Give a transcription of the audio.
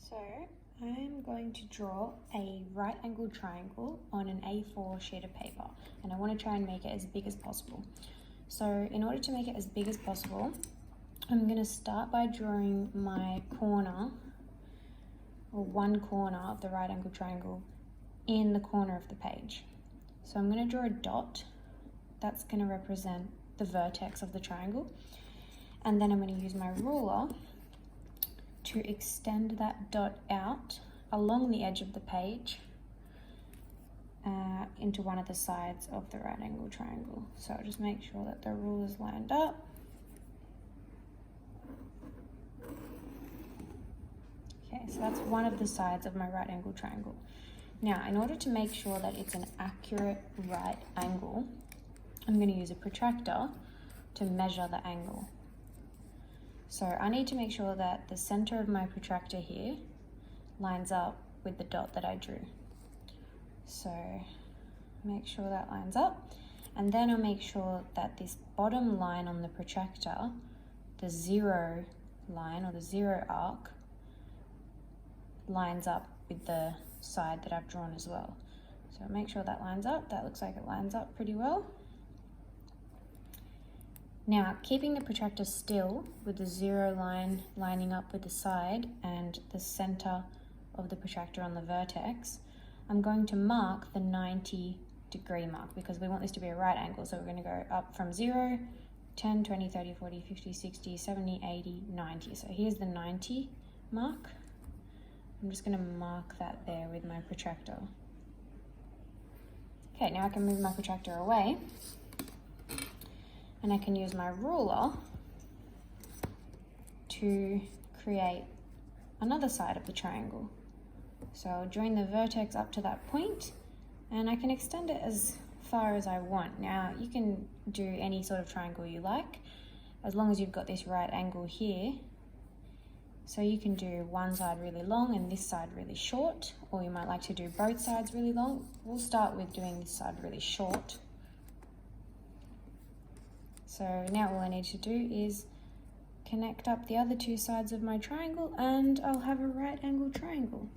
So I'm going to draw a right angled triangle on an A4 sheet of paper, and I want to try and make it as big as possible. So in order to make it as big as possible, I'm going to start by drawing my corner, or one corner of the right angled triangle in the corner of the page. So I'm going to draw a dot. That's going to represent the vertex of the triangle. And then I'm going to use my ruler to extend that dot out along the edge of the page into one of the sides of the right angle triangle. So I'll just make sure that the ruler is lined up. Okay, so that's one of the sides of my right angle triangle. Now, in order to make sure that it's an accurate right angle, I'm going to use a protractor to measure the angle. So I need to make sure that the center of my protractor here lines up with the dot that I drew. So make sure that lines up, and then I'll make sure that this bottom line on the protractor, the zero line or the zero arc, lines up with the side that I've drawn as well. So make sure that lines up. That looks like it lines up pretty well. Now, keeping the protractor still with the zero line lining up with the side and the center of the protractor on the vertex, I'm going to mark the 90-degree mark because we want this to be a right angle. So we're going to go up from 0, 10, 20, 30, 40, 50, 60, 70, 80, 90. So here's the 90 mark. I'm just going to mark that there with my protractor. Okay, now I can move my protractor away, and I can use my ruler to create another side of the triangle. So I'll join the vertex up to that point, and I can extend it as far as I want. Now, you can do any sort of triangle you like, as long as you've got this right angle here. So you can do one side really long and this side really short, or you might like to do both sides really long. We'll start with doing this side really short. So now all I need to do is connect up the other two sides of my triangle and I'll have a right angle triangle.